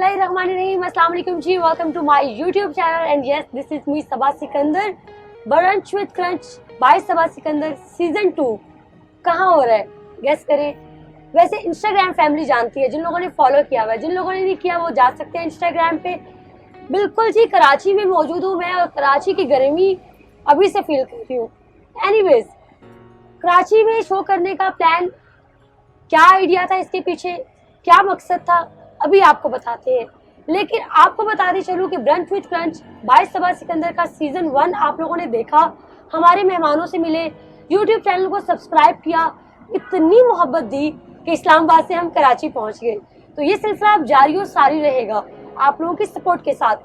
बिस्मिल्लाहिर्रहमानिर्रहीम, अस्सलाम वालेकुम जी। Welcome to my YouTube channel and yes this is me Saba Sikandar. Brunch with crunch by Saba Sikandar season 2 कहाँ हो रहा है गेस करें। वैसे इंस्टाग्राम फैमिली जानती है, जिन लोगों ने फॉलो किया हुआ है, जिन लोगों ने नहीं किया वो जा सकते हैं इंस्टाग्राम पे। बिल्कुल जी, कराची में मौजूद हूँ मैं और कराची की गर्मी अभी से फील कर रही हूँ। एनीवेज, कराची में शो करने का प्लान, क्या आइडिया था इसके पीछे, क्या मकसद था, अभी आपको बताते हैं। लेकिन आपको बताते चलूं कि brunch with crunch by Saba Sikandar का सीजन 1 आप लोगों ने देखा, हमारे मेहमानों से मिले, यूट्यूब चैनल को सब्सक्राइब किया, इतनी मोहब्बत दी कि इस्लामाबाद से हम कराची पहुंच गए। तो ये सिलसिला अब जारी और सारी रहेगा आप लोगों की सपोर्ट के साथ।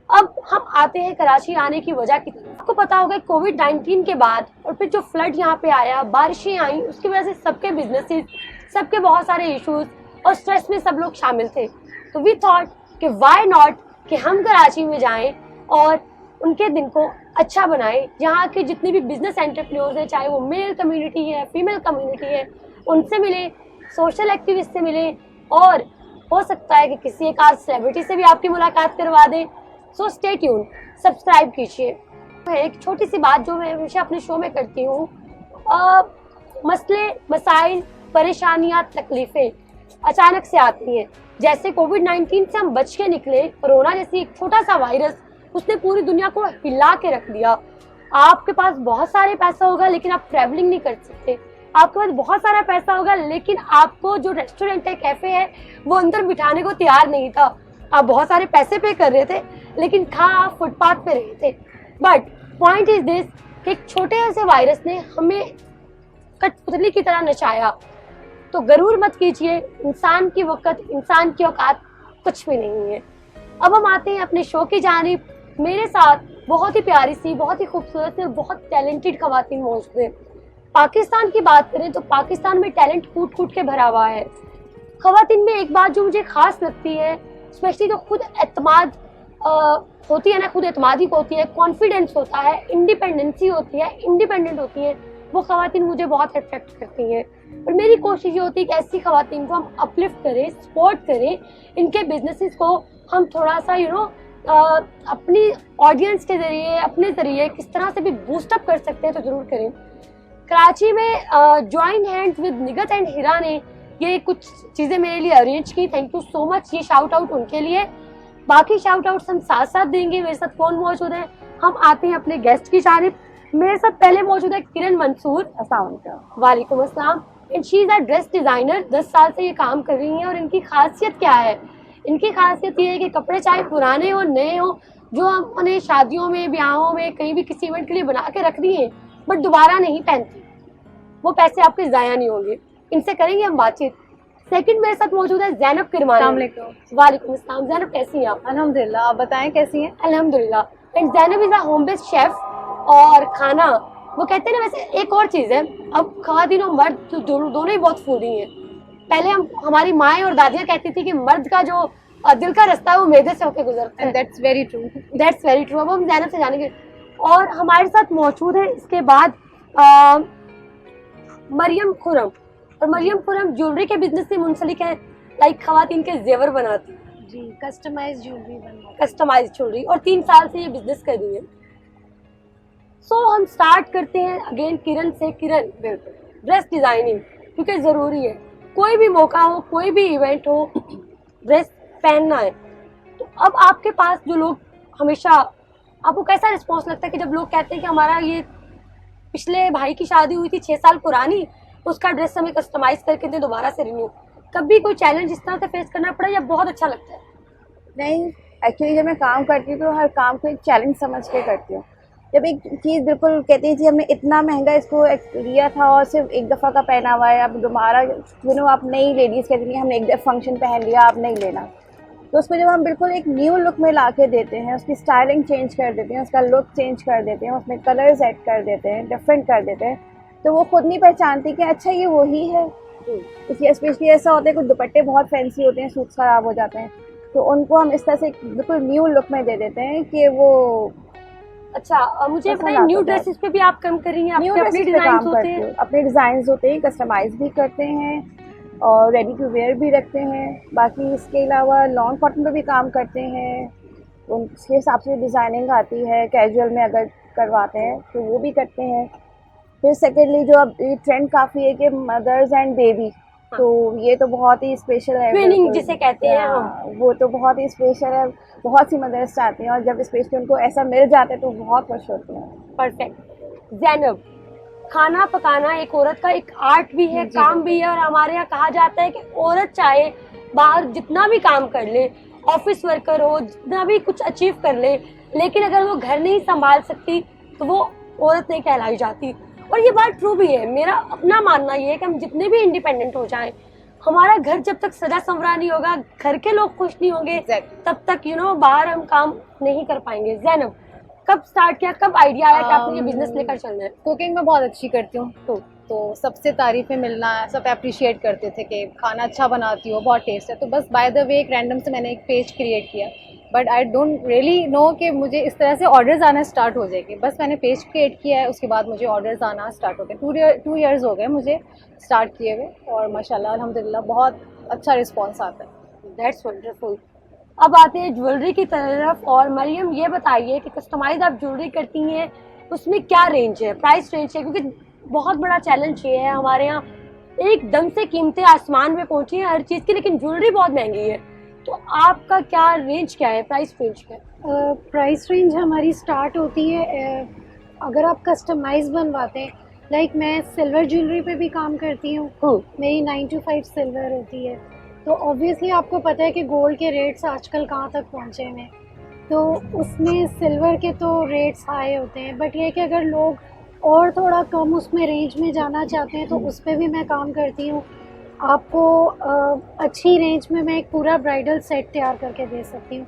अब हम आते हैं कराची आने की वजह की तरफ। आपको पता होगा कोविड-19 के बाद और फिर जो फ्लड यहाँ पे आया, बारिशें आई, उसकी वजह से सबके बिजनेसेस, सबके बहुत सारे इश्यूज और स्ट्रेस में सब लोग शामिल थे। तो वी थॉट कि व्हाई नॉट कि हम कराची में जाएं और उनके दिन को अच्छा बनाएं। यहाँ के जितने भी बिजनेस एंटरप्रेन्योर्स हैं, चाहे वो मेल कम्युनिटी है, फीमेल कम्युनिटी है, उनसे मिले, सोशल एक्टिविस्ट से मिले और हो सकता है कि किसी एक आध सेलिब्रिटी से भी आपकी मुलाकात करवा दें। सो स्टे ट्यून, सब्सक्राइब कीजिए। एक छोटी सी बात जो मैं हमेशा अपने शो में करती हूँ, मसले, मसाइल, परेशानियाँ, तकलीफें अचानक से आती हैं। जैसे कोविड-19 से हम बच के निकले, कोरोना जैसी एक छोटा सा वायरस, उसने पूरी दुनिया को हिला के रख दिया। आपके पास बहुत सारे पैसा होगा लेकिन आप ट्रैवलिंग नहीं कर सकते। आपके पास बहुत सारा पैसा होगा लेकिन आपको जो रेस्टोरेंट है, कैफे है, वो अंदर बिठाने को तैयार नहीं था। आप बहुत सारे पैसे पे कर रहे थे लेकिन खा आप फुटपाथ पे रहे थे। बट पॉइंट इज दिस कि एक छोटे से वायरस ने हमें कठपुतली की तरह नचाया। तो गरूर मत कीजिए, इंसान की वक़्त, इंसान की औकात कुछ भी नहीं है। अब हम आते हैं अपने शो की जानिब। मेरे साथ बहुत ही प्यारी सी, बहुत ही खूबसूरत सी, बहुत टैलेंटेड खवातीन मौजूद हैं। पाकिस्तान की बात करें तो पाकिस्तान में टैलेंट कूट कूट के भरा हुआ है। खवातीन में एक बात जो मुझे खास लगती है, स्पेशली तो खुद एतमाद होती है ना, खुद एतमादी होती है, कॉन्फिडेंस होता है, इंडिपेंडेंसी होती है, इंडिपेंडेंट होती है, वो खवातीन मुझे बहुत अट्रैक्ट करती हैं। और मेरी कोशिश ये होती है कि ऐसी खवातीन को हम अपलिफ्ट करें, सपोर्ट करें, इनके बिजनेसेस को हम थोड़ा सा अपनी ऑडियंस के जरिए, अपने जरिए किस तरह से भी बूस्टअप कर सकते हैं तो जरूर करें। कराची में join hands with Nighat and Hira ने ये कुछ चीज़ें मेरे लिए अरेंज की। Thank you so much. ये शाउट आउट उनके लिए। बाकी शाउट आउट्स हम साथ साथ देंगे। मेरे साथ कौन मौजूद है, हम आते हैं अपने गेस्ट की जानिब। मेरे साथ पहले मौजूद है किरण मंसूर। अस्सलाम वालेकुम अस्सलाम। And she is a dress designer. 10 साल से ये काम कर रही हैं और इनकी खासियत क्या है? इनकी खासियत ये है कि कपड़े चाहे पुराने हो, नए हो, जो हम उन्हें शादियों में, ब्याहों में, कहीं भी किसी इवेंट के लिए बना के रख दिए बट दोबारा नहीं पहनती, वो पैसे आपके ज़ाया नहीं होंगे। इनसे करेंगे हम बातचीत। सेकंड मेरे साथ मौजूद है ज़ैनब किरमानी। वालेकुम अस्सलाम। ज़ैनब कैसी हैं आप? अल्हम्दुलिल्लाह, आप बताएं कैसी हैं? अल्हम्दुलिल्लाह। And Zainab is a home based chef. और खाना, वो कहते हैं ना, वैसे एक और चीज़ है, अब ख़वातीन और मर्द दोनों ही बहुत फूडी हैं। पहले हमारी माएँ और दादियाँ कहती थी कि मर्द का जो दिल का रास्ता है वो मैदे से होकर गुजरता है। That's very true, that's very true. अब हम ज़ैनब से जानेंगे। और हमारे साथ मौजूद है इसके बाद मरियम खुरम। और मरियम खुरम ज्वेलरी के बिजनेस से मुंसलिक है। लाइक खवातीन के जेवर बनाती जी, कस्टमाइज ज्वेलरी बनना, कस्टमाइज ज्वेलरी, और 3 साल से ये बिजनेस कर रही है। सो हम स्टार्ट करते हैं अगेन किरण से। किरण, ड्रेस डिजाइनिंग क्योंकि ज़रूरी है, कोई भी मौका हो, कोई भी इवेंट हो, ड्रेस पहनना है। तो अब आपके पास जो लोग, हमेशा आपको कैसा रिस्पॉन्स लगता है कि जब लोग कहते हैं कि हमारा ये पिछले भाई की शादी हुई थी 6 साल पुरानी, उसका ड्रेस हमें कस्टमाइज करके दे दोबारा से रिन्यू? कभी कोई चैलेंज इस तरह से फेस करना पड़ा या बहुत अच्छा लगता है? नहीं, एक्चुअली जब मैं काम करती हूँ तो हर काम को एक चैलेंज समझ के करती हूँ। जब एक चीज़ बिल्कुल कहती है जी हमने इतना महंगा इसको लिया था और सिर्फ एक दफ़ा का पहना हुआ है, अब दोबारा आप नई लेडीज़ कहती हैं हमने एक दफ़ा फंक्शन पहन लिया, आप नहीं लेना। तो उसको जब हम बिल्कुल एक न्यू लुक में ला के देते हैं, उसकी स्टाइलिंग चेंज कर देते हैं, उसका लुक चेंज कर देते हैं, उसमें कलर्स ऐड कर देते हैं, डिफरेंट कर देते हैं, तो वो खुद नहीं पहचानती कि अच्छा ये वही है। इसलिए स्पेशली ऐसा होता है कि दुपट्टे बहुत फैंसी होते हैं, सूट्स ख़राब हो जाते हैं, तो उनको हम इस तरह से बिल्कुल न्यू लुक में दे देते हैं कि वो अच्छा। मुझे बताइए, न्यू ड्रेसेस पे भी आप काम कर रही हैं? न्यू अपने ड्रेसेस पे काम करती हूँ, अपने डिज़ाइन होते हैं, कस्टमाइज भी करते हैं। और रेडी टू वेयर भी रखते हैं। बाकी इसके अलावा लॉन कॉटन पे भी काम करते हैं, उसके हिसाब से डिज़ाइनिंग आती है। कैजुअल में अगर करवाते हैं तो वो भी करते हैं। फिर सेकेंडली जो अब ये ट्रेंड काफ़ी है कि मदर्स एंड बेबी, तो ये तो बहुत ही स्पेशल है, ट्विनिंग जिसे कहते हैं हम, वो तो बहुत ही स्पेशल है। बहुत सी मदर्स चाहती हैं और जब स्पेशली उनको ऐसा मिल जाता है तो बहुत खुश होती हैं। परफेक्ट। ज़ैनब, खाना पकाना एक औरत का एक आर्ट भी है, काम भी है, और हमारे यहाँ कहा जाता है कि औरत चाहे बाहर जितना भी काम कर ले, ऑफिस वर्कर हो, जितना भी कुछ अचीव कर ले, लेकिन अगर वो घर नहीं संभाल सकती तो वो औरत नहीं कहलाई जाती। और ये बात ट्रू भी है। मेरा अपना मानना ये है कि हम जितने भी इंडिपेंडेंट हो जाएं, हमारा घर जब तक सजा संवरा नहीं होगा, घर के लोग खुश नहीं होंगे, तब तक बाहर हम काम नहीं कर पाएंगे। ज़ैनब, कब स्टार्ट किया, कब आइडिया आया कि आपको ये बिजनेस लेकर चलना है? कुकिंग में बहुत अच्छी करती हूँ, तो सबसे तारीफें मिलना, सब अप्रिशिएट करते थे कि खाना अच्छा बनाती हो, बहुत टेस्ट है। तो बस बाय द वे एक रैंडम से मैंने एक पेज क्रिएट किया, but I don't really know कि मुझे इस तरह से ऑर्डर्स आना स्टार्ट हो जाएंगे। बस मैंने पेज क्रिएट किया है, उसके बाद मुझे ऑर्डर्स आना स्टार्ट हो गए। 2 इयर्स हो गए मुझे स्टार्ट किए हुए, और माशाल्लाह अल्हम्दुलिल्लाह बहुत अच्छा रिस्पॉन्स आता है। That's wonderful. अब आते हैं ज्वेलरी की तरफ, और मरियम ये बताइए कि कस्टमाइज आप ज्वेलरी करती हैं, उसमें क्या रेंज है, प्राइस रेंज है? क्योंकि बहुत बड़ा चैलेंज ये है हमारे यहाँ, एकदम से कीमतें आसमान में पहुंची हैं हर चीज़ की, लेकिन ज्वेलरी बहुत महंगी है। तो आपका क्या रेंज, क्या है प्राइस रेंज? क्या प्राइस रेंज हमारी स्टार्ट होती है अगर आप कस्टमाइज बनवाते हैं, लाइक मैं सिल्वर ज्वेलरी पे भी काम करती हूँ, मेरी 9 to 5 सिल्वर होती है। तो ऑब्वियसली आपको पता है कि गोल्ड के रेट्स आजकल कहाँ तक पहुँचे हैं, तो उसमें सिल्वर के तो रेट्स हाई होते हैं। बट ये कि अगर लोग और थोड़ा कम उसमें रेंज में जाना चाहते हैं तो उस पर भी मैं काम करती हूँ। आपको अच्छी रेंज में मैं एक पूरा ब्राइडल सेट तैयार करके दे सकती हूँ।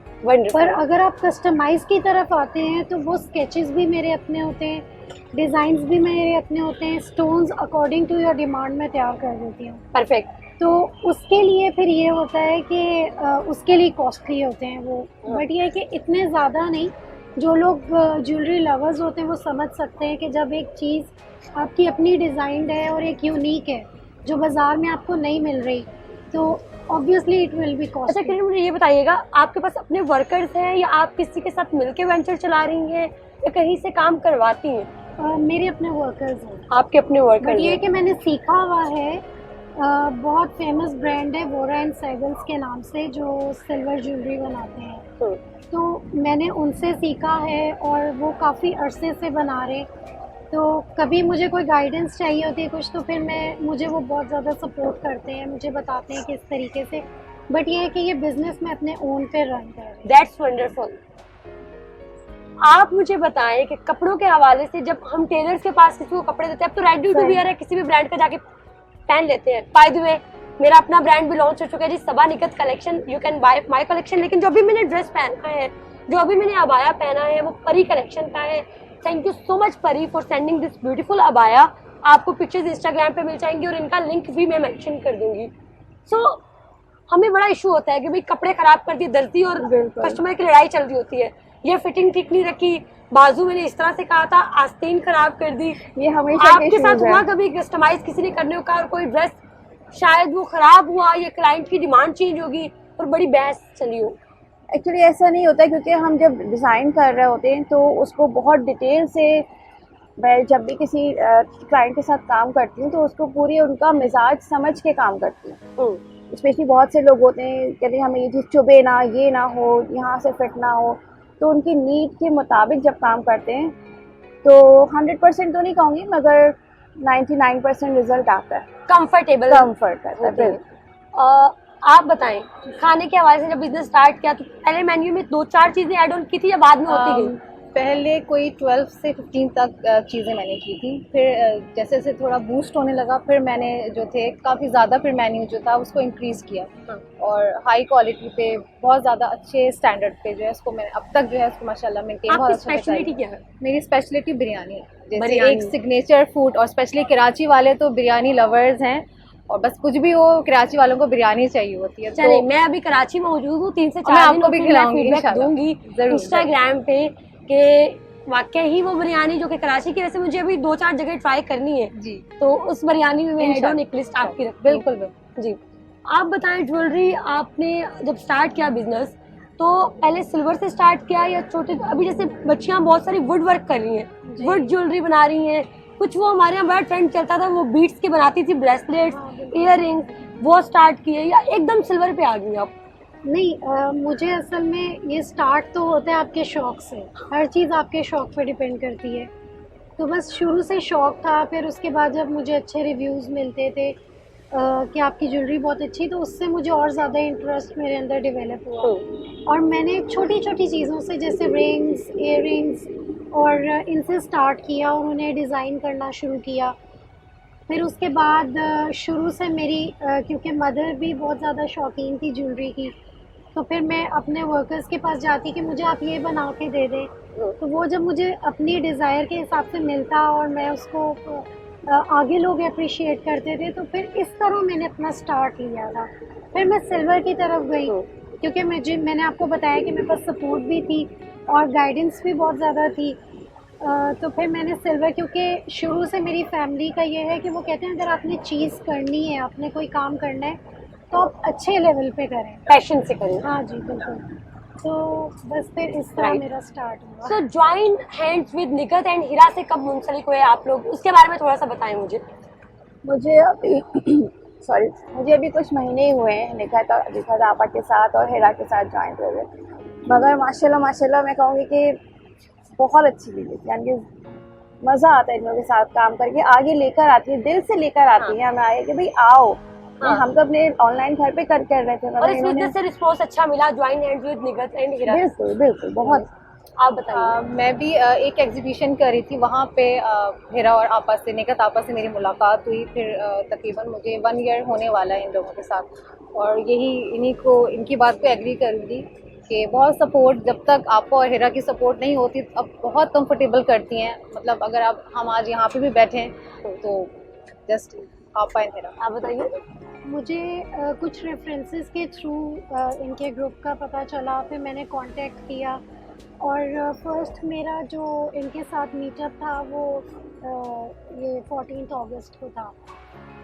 पर अगर आप कस्टमाइज़ की तरफ आते हैं तो वो स्केचेस भी मेरे अपने होते हैं, डिज़ाइंस भी मेरे अपने होते हैं, stones according to your demand में तैयार कर देती हूँ। परफेक्ट। तो उसके लिए फिर ये होता है कि उसके लिए कॉस्टली होते हैं वो, बट ये है कि इतने ज़्यादा नहीं। जो लोग ज्वेलरी लवर्स होते हैं वो समझ सकते हैं कि जब एक चीज़ आपकी अपनी डिज़ाइन है और एक यूनिक है जो बाज़ार में आपको नहीं मिल रही, तो obviously it will be cost. अच्छा किरण, मुझे ये बताइएगा, आपके पास अपने वर्कर्स हैं या आप किसी के साथ मिलके वेंचर चला रही हैं या कहीं से काम करवाती हैं? मेरे अपने वर्कर्स हैं। आपके अपने वर्कर्स? ये कि मैंने सीखा हुआ है, बहुत फेमस ब्रांड है वोरा एंड सैगल्स के नाम से, जो सिल्वर ज्वेलरी बनाते हैं। तो मैंने उनसे सीखा है और वो काफ़ी अरसे से बना रहे। तो कभी मुझे कोई गाइडेंस चाहिए होती है कुछ, तो फिर मुझे वो बहुत ज़्यादा सपोर्ट करते हैं, मुझे बताते हैं किस तरीके से। बट ये है कि ये बिज़नेस मैं अपने ओन पे रन कर रही हूँ। That's wonderful. आप मुझे बताएं कि कपड़ों के हवाले से जब हम टेलर्स के पास किसी को कपड़े देते हैं, अब तो रेडी टू वियर है, किसी भी ब्रांड का जाके पहन लेते हैं। बाय द वे मेरा अपना ब्रांड भी लॉन्च हो चुका है जी, Saba Nikhat collection, you can buy my collection. लेकिन जो अभी मैंने ड्रेस पहना है, जो अभी मैंने अबाया पहना है, वो परी कलेक्शन का है। थैंक यू सो मच परी for sending this beautiful abaya. आपको पिक्चर्स इंस्टाग्राम पे मिल जाएंगी और इनका लिंक भी मैं मेंशन कर दूंगी। सो हमें बड़ा इशू होता है कि भाई कपड़े खराब कर दिए, दर्जी और कस्टमर की लड़ाई चल रही होती है, ये फिटिंग ठीक नहीं रखी, बाजू मैंने इस तरह से कहा था, आस्तीन खराब कर दी। ये हमेशा आपके साथ हुआ कभी कस्टमाइज किसी ने करने का और कोई ड्रेस शायद वो खराब हुआ या क्लाइंट की डिमांड चेंज होगी और बड़ी बहस चली हो? एक्चुअली ऐसा नहीं होता, क्योंकि हम जब डिज़ाइन कर रहे होते हैं तो उसको बहुत डिटेल से, मैं जब भी किसी क्लाइंट के साथ काम करती हूँ तो उसको पूरी उनका मिजाज समझ के काम करती हूँ। स्पेशली बहुत से लोग होते हैं कहते हैं हमें ये चीज़ चुभे ना, ये ना हो, यहाँ से फिट ना हो, तो उनकी नीड के मुताबिक जब काम करते हैं तो 100% तो नहीं कहूँगी, मगर 99% रिजल्ट आता है। कंफर्ट करता है। आप बताएं, खाने के हवाले से जब बिजनेस स्टार्ट किया तो पहले मेन्यू में 2-4 चीजें ऐड ऑन की थी या बाद में होती गई? पहले कोई 12 से 15 तक चीज़ें मैंने की थी, फिर जैसे जैसे थोड़ा बूस्ट होने लगा फिर मैंने जो थे काफ़ी ज़्यादा फिर मेन्यू जो था उसको इंक्रीज़ किया, और हाई क्वालिटी पे बहुत ज़्यादा अच्छे स्टैंडर्ड पे जो है उसको मैंने अब तक जो है उसको माशाल्लाह मेंटेन बहुत अच्छा स्पेशलिटी क्या है? मेरी स्पेशलिटी बिरयानी है, जैसे एक सिग्नेचर फूड, और स्पेशली कराची वाले तो बिरयानी लवर्स हैं, और बस कुछ भी हो कराची वालों को बिरयानी चाहिए होती है। चलिए, मैं अभी कराची में मौजूद हूँ, 3 से 4 आपको भी खिलाऊंगी दूंगी इंस्टाग्राम पे कि वाकई ही वो बिरयानी जो कि कराची की, वैसे मुझे अभी 2-4 जगह ट्राई करनी है जी, तो उस बिरयानी में मैं एक लिस्ट आपकी रख। बिल्कुल जी। आप बताएं, ज्वेलरी आपने जब स्टार्ट किया बिजनेस तो पहले सिल्वर से स्टार्ट किया या छोटे, अभी जैसे बच्चियां बहुत सारी वुड वर्क कर रही हैं, वुड ज्वेलरी बना रही हैं, कुछ वो हमारे यहाँ बड़ा ट्रेंड चलता था, वो बीट्स के बनाती थी, ब्रेसलेट्स, ईयर वो स्टार्ट किए या एकदम सिल्वर पे आ गई आप? नहीं, मुझे असल में ये स्टार्ट तो होता है आपके शौक से, हर चीज़ आपके शौक पे डिपेंड करती है। तो बस शुरू से शौक था, फिर उसके बाद जब मुझे अच्छे रिव्यूज़ मिलते थे कि आपकी ज्वेलरी बहुत अच्छी, तो उससे मुझे और ज़्यादा इंटरेस्ट मेरे अंदर डेवलप हुआ। और मैंने छोटी छोटी चीज़ों से जैसे रिंग्स, इयररिंग्स और इनसे स्टार्ट किया और उन्हें डिज़ाइन करना शुरू किया। फिर उसके बाद शुरू से मेरी क्योंकि मदर भी बहुत ज़्यादा शौकीन थी ज्वेलरी की, तो फिर मैं अपने वर्कर्स के पास जाती कि मुझे आप ये बना के दे दें। तो वो जब मुझे अपनी डिज़ायर के हिसाब से मिलता और मैं उसको आगे लोग अप्रिशिएट करते थे, तो फिर इस तरह मैंने अपना स्टार्ट लिया था। फिर मैं सिल्वर की तरफ गई क्योंकि मैंने आपको बताया कि मेरे पास सपोर्ट भी थी और गाइडेंस भी बहुत ज़्यादा थी। तो फिर मैंने सिल्वर, क्योंकि शुरू से मेरी फैमिली का ये है कि वो कहते हैं अगर आपने चीज़ करनी है, आपने कोई काम करना है तो आप अच्छे लेवल पे करें, पैशन से करें। हाँ जी बिल्कुल। तो बस फिर इस तरह Right. मेरा स्टार्ट हुआ। So join hands with Nikhat and Hira से कब मुंसलिक हुए आप लोग, उसके बारे में थोड़ा सा बताएं मुझे। मुझे अभी सॉरी, मुझे अभी कुछ महीने ही हुए हैं निखत आपा के साथ और हीरा के साथ ज्वाइन हो गए, मगर माशाल्लाह मैं कहूँगी कि बहुत अच्छी चीज़ है, यानी कि मज़ा आता है इन लोगों के साथ काम करके, आगे लेकर आती है, दिल से लेकर आती है हमें आगे कि भाई आओ। हम तो अपने ऑनलाइन घर पे कर रहे थे, और इस बिजनेस से रिस्पॉन्स अच्छा मिला join hands with Nikhat and Hira? बिल्कुल बिल्कुल बहुत। आप बताइए। मैं भी एक एग्जीबिशन कर रही थी, वहाँ पे हीरा और आपा से, निखत आपा से मेरी मुलाकात हुई। फिर तकरीबन मुझे 1 ईयर होने वाला है इन लोगों के साथ, और इनकी बात को एग्री करूँगी कि बहुत सपोर्ट, जब तक आपा और हीरा की सपोर्ट नहीं होती अब बहुत कंफर्टेबल करती हैं। मतलब अगर हम आज यहाँ पे भी बैठे हैं तो जस्ट आपा एंड हीरा। आप बताइए। मुझे कुछ रेफरेंसेस के थ्रू इनके ग्रुप का पता चला, फिर मैंने कांटेक्ट किया और फर्स्ट मेरा जो इनके साथ मीटअप था वो ये 14 अगस्त को था,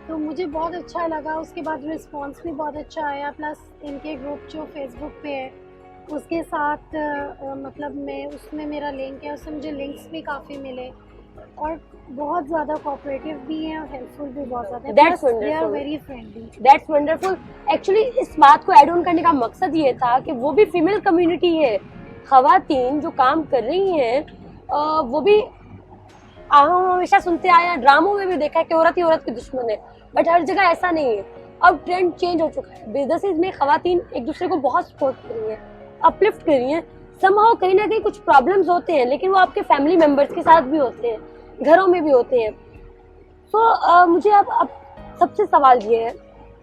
तो मुझे बहुत अच्छा लगा। उसके बाद रिस्पांस भी बहुत अच्छा आया, प्लस इनके ग्रुप जो फेसबुक पे है उसके साथ मतलब उसमें मेरा लिंक है, उससे मुझे लिंक्स भी काफ़ी मिले और बहुत ज़्यादा कोऑपरेटिव भी हैं और हेल्पफुल भी बहुत ज़्यादा। That's they are wonderful. Very friendly. That's wonderful. Actually इस बात को ऐड ऑन करने का मकसद ये था कि वो भी फीमेल कम्युनिटी है, खवातीन जो काम कर रही हैं, वो भी हम हमेशा सुनते आए हैं, ड्रामों में भी देखा है कि औरत ही औरत की दुश्मन है, बट हर जगह ऐसा नहीं है। अब ट्रेंड चेंज हो चुका है, बिजनेसेस में खवातीन एक दूसरे को बहुत सपोर्ट कर रही हैं, अपलिफ्ट कर रही हैं। समहाउ कहीं ना कहीं कुछ प्रॉब्लम्स होते हैं, लेकिन वो आपके फैमिली मेंबर्स के साथ भी होते हैं, घरों में भी होते हैं। सो मुझे अब सबसे सवाल ये है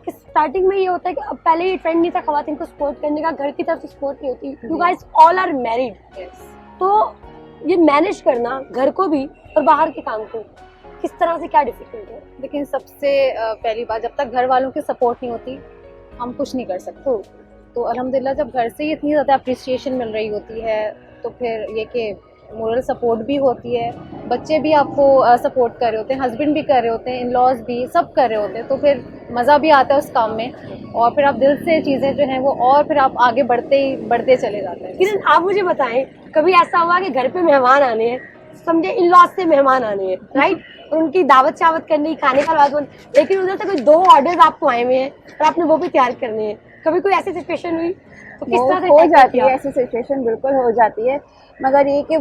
कि स्टार्टिंग में ये होता है कि अब पहले ये ट्रेंड नहीं था खवातीन को सपोर्ट करने का, घर की तरफ से सपोर्ट नहीं होती, you guys all are married, तो ये मैनेज करना घर को भी और बाहर के काम को किस तरह से, क्या डिफिकल्ट है? लेकिन सबसे पहली बात, जब तक घर वालों की सपोर्ट नहीं होती हम कुछ नहीं कर सकते। तो अल्हम्दुलिल्लाह जब घर से ही इतनी ज़्यादा अप्रिसिएशन मिल रही होती है तो फिर ये कि मोरल सपोर्ट भी होती है, बच्चे भी आपको सपोर्ट कर रहे होते हैं, हस्बैंड भी कर रहे होते हैं, इन लॉज भी सब कर रहे होते हैं, तो फिर मज़ा भी आता है उस काम में और फिर आप दिल से चीज़ें जो हैं वो और फिर आप आगे बढ़ते चले जाते हैं। किरण आप मुझे बताएं, कभी ऐसा हुआ कि घर पे मेहमान आने हैं, समझे इन लॉज से मेहमान आने हैं, राइट, और उनकी दावत शावत करनी, खाने का बात, लेकिन उधर से कोई 2 ऑर्डर्स आपको आए हुए हैं और आपने वो भी तैयार करने हैं, कभी कोई ऐसी सिचुएशन हुई तो किस तरह से हो tackle जाती किया? है ऐसी सिचुएशन, बिल्कुल हो जाती है, मगर ये कि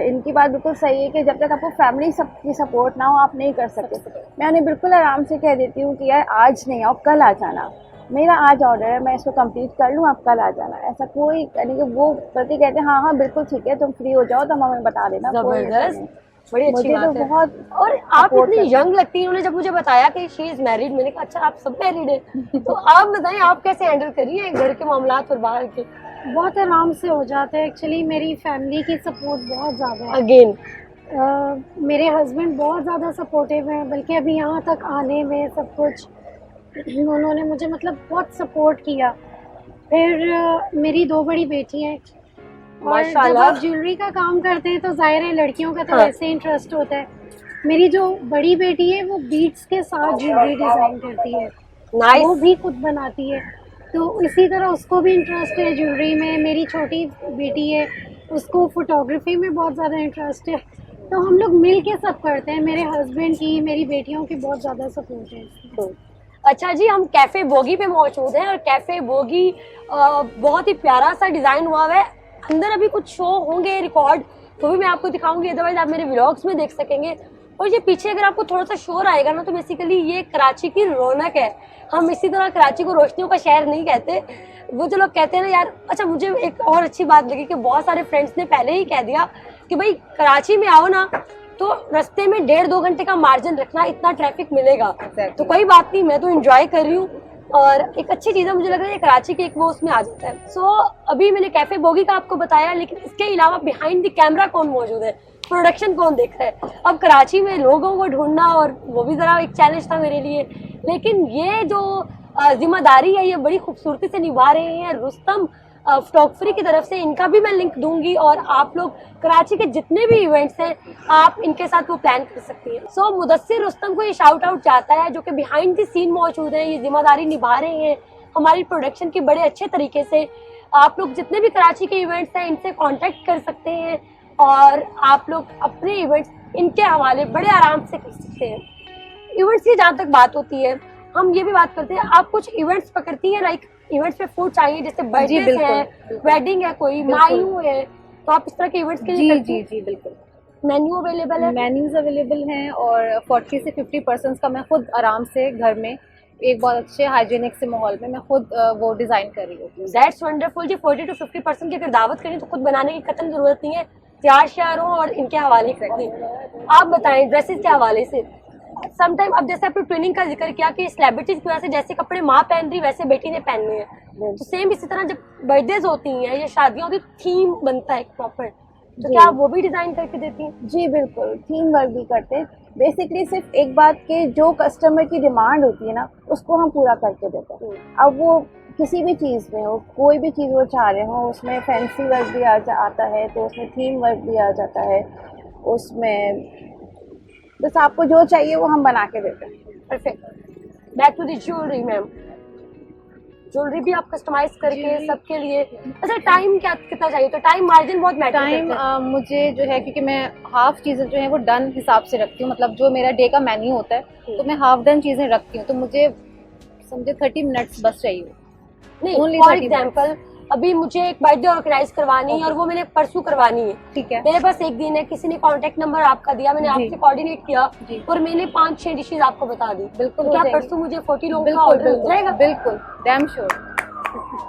इनकी बात बिल्कुल सही है कि जब तक आपको फैमिली की सपोर्ट ना हो आप नहीं कर सकते। मैं उन्हें बिल्कुल आराम से कह देती हूँ कि यार आज नहीं आओ, कल आ जाना, मेरा आज ऑर्डर है, मैं इसको कंप्लीट कर लूँ, आप कल आ जाना। ऐसा कोई, यानी कि वो प्रति कहते हैं हाँ बिल्कुल ठीक है, तुम फ्री हो जाओ तो हमें बता देना। जबरदस्त, बड़ी अच्छी मुझे बात तो है। बहुत और आप support इतनी करते यंग लगती हैं, उन्होंने जब मुझे बताया कि शी इज मैरिड, मैंने कहा अच्छा आप सब मैरिड है, तो आप बताएं आप कैसे हैंडल करिए घर के मामलात और बाहर के? बहुत आराम से हो जाता है। एक्चुअली मेरी फैमिली की सपोर्ट बहुत ज़्यादा है। अगेन मेरे हस्बैंड बहुत ज़्यादा सपोर्टिव हैं, बल्कि अभी यहाँ तक आने में सब कुछ उन्होंने मुझे मतलब बहुत सपोर्ट किया। फिर मेरी 2 बड़ी बेटी हैं और जब माशाल्लाह। आप ज्वेलरी का काम करते हैं तो जाहिर है लड़कियों का तो हाँ। वैसे इंटरेस्ट होता है। मेरी जो बड़ी बेटी है वो बीट्स के साथ ज्वेलरी डिज़ाइन करती है, Nice. वो भी खुद बनाती है। तो इसी तरह उसको भी इंटरेस्ट है ज्वेलरी में। मेरी छोटी बेटी है, उसको फोटोग्राफी में बहुत ज़्यादा इंटरेस्ट है। तो हम लोग मिल के सब करते हैं। मेरे हस्बैंड की, मेरी बेटियों की बहुत ज़्यादा सपोर्ट है इसमें। अच्छा जी, हम कैफे बोगी पे मौजूद हैं और कैफे बोगी बहुत ही प्यारा सा डिजाइन हुआ है। अंदर अभी कुछ शो होंगे रिकॉर्ड, तो भी मैं आपको दिखाऊंगी, अदरवाइज आप मेरे व्लॉग्स में देख सकेंगे। और ये पीछे अगर आपको थोड़ा सा शोर आएगा ना, तो बेसिकली ये कराची की रौनक है। हम इसी तरह कराची को रोशनियों का शहर नहीं कहते, वो जो लोग कहते हैं ना यार। अच्छा, मुझे एक और अच्छी बात लगी कि बहुत सारे फ्रेंड्स ने पहले ही कह दिया कि भाई कराची में आओ ना तो रास्ते में 1.5-2 घंटे का मार्जिन रखना, इतना ट्रैफिक मिलेगा। Exactly. तो कोई बात नहीं, मैं तो एंजॉय कर रही हूँ। और एक अच्छी चीज़ है, मुझे लग रहा है कराची के एक वो उसमें आ जाता है। सो अभी मैंने कैफे बोगी का आपको बताया, लेकिन इसके अलावा बिहाइंड द कैमरा कौन मौजूद है, प्रोडक्शन कौन देख रहा है। अब कराची में लोगों को ढूंढना और वो भी ज़रा एक चैलेंज था मेरे लिए, लेकिन ये जो जिम्मेदारी है ये बड़ी खूबसूरती से निभा रहे हैं रुस्तम फोटोग्राफी की तरफ से। इनका भी मैं लिंक दूंगी और आप लोग कराची के जितने भी इवेंट्स हैं आप इनके साथ वो प्लान कर सकती हैं। सो मुदस्सिर रुस्तम को ये शाउट आउट जाता है, जो कि बिहाइंड द सीन मौजूद है, ये जिम्मेदारी निभा रहे हैं हमारी प्रोडक्शन की बड़े अच्छे तरीके से। आप लोग जितने भी कराची के इवेंट्स हैं इनसे कांटेक्ट कर सकते हैं और आप लोग अपने इवेंट्स इनके हवाले बड़े आराम से कर सकते हैं। इवेंट्स की जहाँ तक बात होती है, हम ये भी बात करते हैं, आप कुछ इवेंट्स पकड़ती हैं, लाइक इवेंट्स में फूड चाहिए, जैसे बर्थडे है, वेडिंग है, कोई मायू है, तो आप इस तरह के इवेंट्स के लिए जी जी जी बिल्कुल। मेन्यू अवेलेबल है? मेन्यूज अवेलेबल हैं और 40 से 50% का मैं खुद आराम से घर में एक बहुत अच्छे हाइजीनिक से माहौल में मैं खुद वो डिजाइन कर रही हूँ। That's wonderful ji. 40 to 50% की अगर दावत करें तो खुद बनाने की कतई जरूरत नहीं है, तैयार श्यार हो और इनके हवाले करती। आप बताएं ड्रेसेस के हवाले से, समटाइम अब जैसे आपने ट्रेनिंग का जिक्र किया कि सेलिब्रिटीज की वजह से जैसे कपड़े माँ पहन रही वैसे बेटी ने पहनने हैं, तो सेम इसी तरह जब बर्थडेज होती हैं या शादियां होती है थीम बनता है प्रॉपर, तो क्या आप वो भी डिजाइन करके देती हैं? जी बिल्कुल, थीम वर्क भी करते हैं। बेसिकली सिर्फ एक बात के जो कस्टमर की डिमांड होती है ना उसको हम पूरा करके देते हैं। अब वो किसी भी चीज़ में हो, कोई भी चीज़ वो चाह रहे हो, उसमें फैंसी वर्क भी आता है, तो उसमें थीम वर्क भी आ जाता है, उसमें बस आपको जो चाहिए वो हम बना के देते हैं। Perfect. Back to the jewellery ma'am, jewellery भी आप कस्टमाइज करके सबके लिए। अच्छा, टाइम क्या कितना चाहिए? तो टाइम मार्जिन बहुत मैटर करता है। मुझे जो है, क्योंकि मैं हाफ चीज़ें जो है वो डन हिसाब से रखती हूँ, मतलब जो मेरा डे का मेन्यू होता है तो मैं हाफ डन चीज़ें रखती हूँ, तो मुझे समझे 30 मिनट्स बस चाहिए। नहीं, फॉर एग्जाम्पल अभी मुझे एक बर्थडे ऑर्गेनाइज करवानी है और वो मैंने परसों करवानी है, ठीक है, मेरे पास एक दिन है, किसी ने कांटेक्ट नंबर आपका दिया, मैंने आपसे कोऑर्डिनेट किया और मैंने 5-6 डिशेज आपको बता दी, बिल्कुल तो क्या परसों मुझे 40 लोगों का ऑर्डर मिल जाएगा? बिल्कुल, डैम श्योर।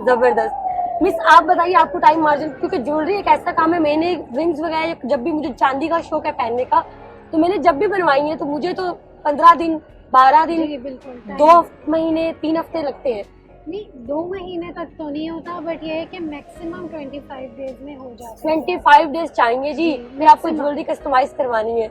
जबरदस्त। मिस आप बताइए आपको टाइम मार्जिन, क्योंकि ज्वेलरी एक ऐसा काम है, मैंने रिंग्स वगैरह जब भी मुझे चांदी का शौक है पहनने का, तो मैंने जब भी बनवाई है तो मुझे तो 15 दिन 12 दिन 2 महीने 3 हफ्ते लगते हैं। नहीं, 2 महीने तक तो नहीं होता, बट ये है कि मैक्सिमम 25 डेज में हो जाता है। 25 डेज चाहिए जी, फिर आपको ज्वेलरी कस्टमाइज करवानी है।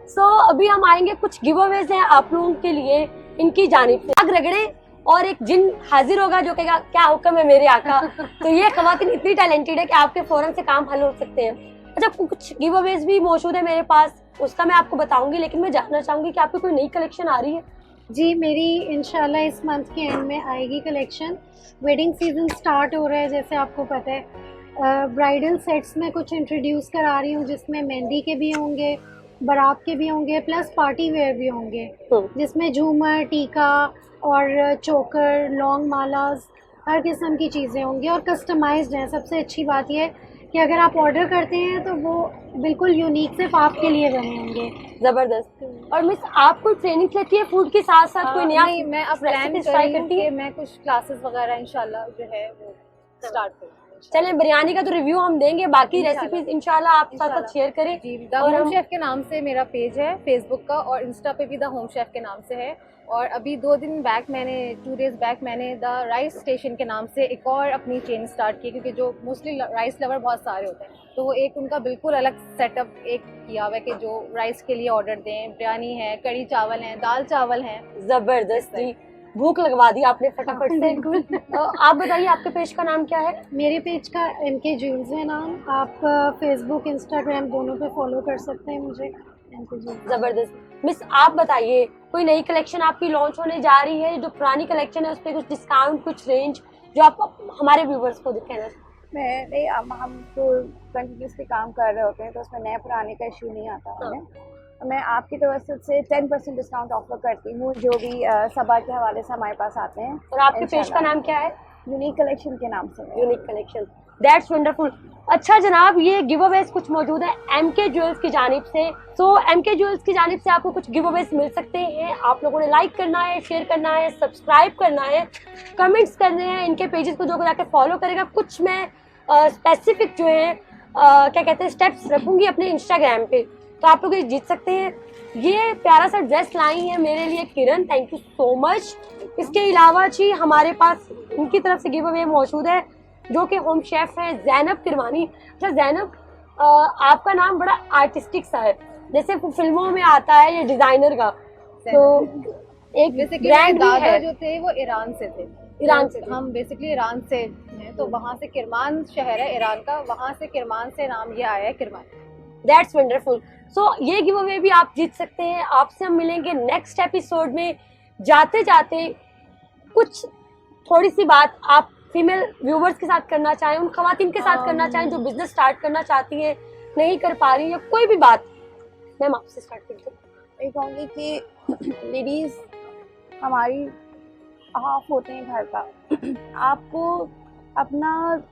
सो अभी हम आएंगे, कुछ गिव अवेज हैं आप लोगों के लिए इनकी जानिब से। आग रगड़े और एक जिन हाजिर होगा जो कहेगा क्या हुक्म है मेरे आका। तो ये खवातीन इतनी टैलेंटेड है कि आपके फौरन से काम हल हो सकते हैं। अच्छा, कुछ गिव अवेज भी मौजूद है मेरे पास, उसका मैं आपको बताऊंगी, लेकिन मैं जानना चाहूंगी कि आपकी कोई नई कलेक्शन आ रही है? जी, मेरी इंशाल्लाह इस मंथ के एंड में आएगी कलेक्शन। वेडिंग सीजन स्टार्ट हो रहा है, जैसे आपको पता है। ब्राइडल सेट्स में कुछ इंट्रोड्यूस करा रही हूँ, जिसमें मेहंदी के भी होंगे, बारात के भी होंगे, प्लस पार्टी वेयर भी होंगे, जिसमें झूमर, टीका और चोकर, लॉन्ग मालास, हर किस्म की चीज़ें होंगी और कस्टमाइज्ड हैं। सबसे अच्छी बात यह कि अगर आप ऑर्डर करते हैं तो वो बिल्कुल यूनिक सिर्फ आपके लिए बने होंगे। जबरदस्त। और मिस आप कोई ट्रेनिंग लेती है फूड के साथ साथ? कोई नया? नहीं, मैं अब प्लान कर रही हूँ कि मैं कुछ क्लासेस वगैरह इंशाल्लाह जो है वो स्टार्ट करूँ। चले, बिरयानी का तो रिव्यू हम देंगे, बाकी रेसिपीज इंशाल्लाह आप साथ शेयर करें। द होम शेफ के नाम से मेरा पेज है फेसबुक का, और इंस्टा पे भी द होम शेफ के नाम से है। और अभी 2 दिन बैक 2 डेज बैक मैंने द राइस स्टेशन के नाम से एक और अपनी चेन स्टार्ट की, क्योंकि जो मोस्टली राइस लवर बहुत सारे होते हैं, तो वो एक उनका बिल्कुल अलग सेटअप एक किया हुआ है कि जो राइस के लिए ऑर्डर दें। बिरयानी है, कड़ी चावल हैं, दाल चावल हैं। जबरदस्त जी, भूख लगवा दी आपने फटाफट से। आप बताइए आपके पेज का नाम क्या है? मेरे पेज का MK ज्वेल्स है नाम। आप फेसबुक, इंस्टाग्राम दोनों पे फॉलो कर सकते हैं मुझे। जबरदस्त। मिस आप बताइए, कोई नई कलेक्शन आपकी लॉन्च होने जा रही है? जो पुरानी कलेक्शन है उस पर कुछ डिस्काउंट, कुछ रेंज जो आप हमारे व्यूवर्स को कहना? हम तो कंटिन्यूसली काम कर रहे होते हैं तो उसमें नए पुराने का इशू नहीं आता हमें। मैं आपकी तरफ से 10% डिस्काउंट ऑफर करती हूँ जो भी सबा के हवाले से हमारे पास आते हैं। और आपके पेज का नाम क्या है? यूनिक कलेक्शन के नाम से। Unique collection, that's wonderful. अच्छा जनाब, ये गिव अवेज कुछ मौजूद है MK ज्वेल्स की जानिब से। सो MK ज्वेल्स की जानिब से आपको कुछ गिव अवेज मिल सकते हैं। आप लोगों ने लाइक करना है, शेयर करना है, सब्सक्राइब करना है, कमेंट्स करने हैं। इनके पेजेस को जो जाके फॉलो करेगा, कुछ मैं स्पेसिफिक जो है क्या कहते हैं स्टेप्स रखूंगी अपने इंस्टाग्राम पे, तो आप लोग ये जीत सकते हैं। ये प्यारा सा ड्रेस लाई है मेरे लिए किरण, थैंक यू सो मच। इसके अलावा जी हमारे पास उनकी तरफ से गिव अवे मौजूद है जो कि होम शेफ है ज़ैनब किरवानी। अच्छा ज़ैनब, आपका नाम बड़ा आर्टिस्टिक सा है, जैसे फिल्मों में आता है ये डिजाइनर का। तो एक जैसे कि ब्रांड भी दादा है जो थे वो ईरान से थे। ईरान से हम बेसिकली ईरान से हैं, तो वहाँ से किरमान शहर है ईरान का, वहाँ से किरमान से नाम ये आया है किरमान। That's wonderful. सो ये गिव अवे भी आप जीत सकते हैं। आपसे हम मिलेंगे नेक्स्ट एपिसोड में। जाते जाते कुछ थोड़ी सी बात आप फीमेल व्यूवर्स के साथ करना चाहें, उन खवातीन के साथ करना चाहें जो बिजनेस स्टार्ट करना चाहती हैं, नहीं कर पा रही, या कोई भी बात, मैम आपसे स्टार्ट करते हैं। मैं कहूँगी कि लेडीज़ हमारी हाफ होते हैं घर का। आपको अपना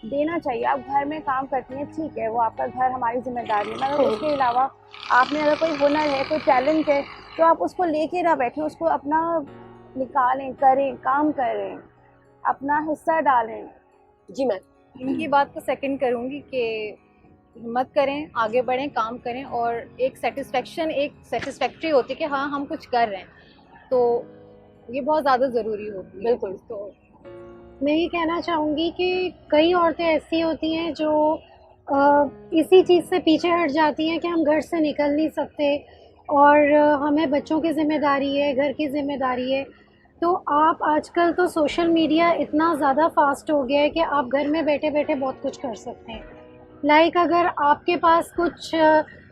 देना चाहिए। आप घर में काम करती हैं, ठीक है, वो आपका घर हमारी जिम्मेदारी है, मगर उसके अलावा आपने अगर कोई हुनर है, कोई टैलेंट है, तो आप उसको लेके ना बैठें, उसको अपना निकालें, करें, काम करें, अपना हिस्सा डालें। जी मैम। इनकी बात को सेकंड करूँगी कि हिम्मत करें, आगे बढ़ें, काम करें, और एक सेटिस्फैक्ट्री होती है कि हाँ हम कुछ कर रहे हैं, तो ये बहुत ज़्यादा ज़रूरी होती है। बिल्कुल। तो मैं ये कहना चाहूँगी कि कई औरतें ऐसी होती हैं जो इसी चीज़ से पीछे हट जाती हैं कि हम घर से निकल नहीं सकते और हमें बच्चों की ज़िम्मेदारी है, घर की ज़िम्मेदारी है। तो आप आजकल तो सोशल मीडिया इतना ज़्यादा फास्ट हो गया है कि आप घर में बैठे बैठे बहुत कुछ कर सकते हैं। लाइक अगर आपके पास कुछ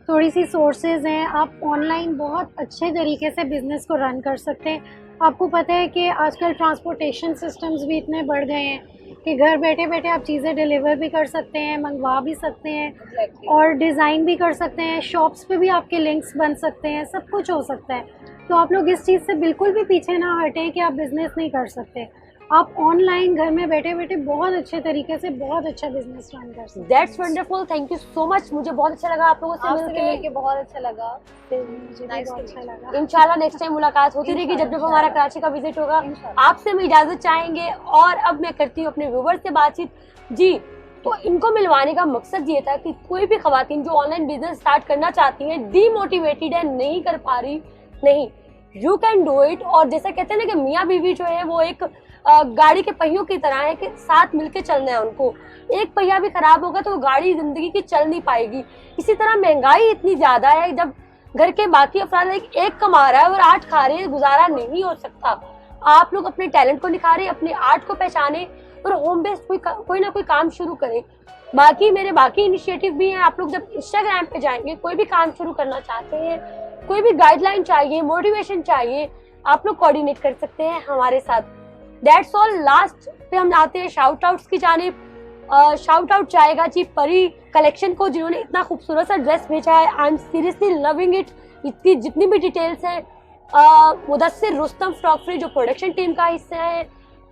थोड़ी सी सोर्सेज हैं, आप ऑनलाइन बहुत अच्छे तरीके से बिज़नेस को रन कर सकते हैं। आपको पता है कि आजकल ट्रांसपोर्टेशन सिस्टम्स भी इतने बढ़ गए हैं कि घर बैठे बैठे आप चीज़ें डिलीवर भी कर सकते हैं, मंगवा भी सकते हैं और डिज़ाइन भी कर सकते हैं। शॉप्स पे भी आपके लिंक्स बन सकते हैं, सब कुछ हो सकता है। तो आप लोग इस चीज़ से बिल्कुल भी पीछे ना हटें कि आप बिज़नेस नहीं कर सकते। आप ऑनलाइन घर में बैठे बैठे बहुत अच्छे तरीके से बहुत अच्छा बिजनेस रन कर सकते हैं। That's wonderful, thank you so much. मुझे बहुत अच्छा लगा आप लोगों से मिलके बहुत अच्छा लगा। मुझे भी बहुत अच्छा लगा। इंशाल्लाह नेक्स्ट टाइम मुलाकात होती रहेगी जब जब हमारा कराची का विजिट होगा। आपसे हम इजाजत चाहेंगे और अब मैं करती हूँ अपने व्यूवर से बातचीत। जी, तो इनको मिलवाने का मकसद ये था कि कोई भी खवातीन जो ऑनलाइन बिजनेस स्टार्ट करना चाहती हैं, डीमोटिवेटेड है, नहीं कर पा रही, नहीं, यू कैन डू इट। और जैसा कहते हैं ना कि मियाँ बीवी जो है वो एक गाड़ी के पहियों की तरह है कि साथ मिलके चलना है उनको। एक पहिया भी खराब होगा तो वो गाड़ी जिंदगी की चल नहीं पाएगी। इसी तरह महंगाई इतनी ज्यादा है, जब घर के बाकी अफराद एक कमा रहा है और 8 खा रहे हैं, गुजारा नहीं हो सकता। आप लोग अपने टैलेंट को निखारें, अपने आर्ट को पहचानें और होम बेस्ड कोई ना कोई काम शुरू करें। बाकी मेरे बाकी इनिशिएटिव भी हैं। आप लोग जब इंस्टाग्राम पे जाएंगे, कोई भी काम शुरू करना चाहते हैं, कोई भी गाइडलाइन चाहिए, मोटिवेशन चाहिए, आप लोग कोऑर्डिनेट कर सकते हैं हमारे साथ। That's all. लास्ट पे हम आते हैं शाउट आउट्स की जानिब। शाउट आउट जाएगा जी परी कलेक्शन को, जिन्होंने इतना खूबसूरत सा ड्रेस भेजा है। I am seriously loving it. इसकी जितनी भी डिटेल्स हैं, मुदस्सिर रुस्तम फ्रॉक फ्री जो प्रोडक्शन टीम का हिस्सा है,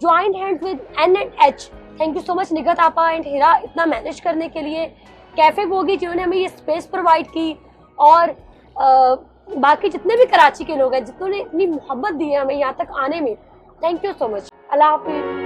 joint hand with N&H। Thank you so much Nighat apa and हिरा इतना मैनेज करने के लिए। कैफे बोगी जिन्होंने हमें ये स्पेस प्रोवाइड की, और बाकी जितने भी कराची के लोग हैं जिन्होंने इतनी मोहब्बत दी है हमें यहाँ तक आने में, थैंक यू सो मच। अल्लाह हाफिज़।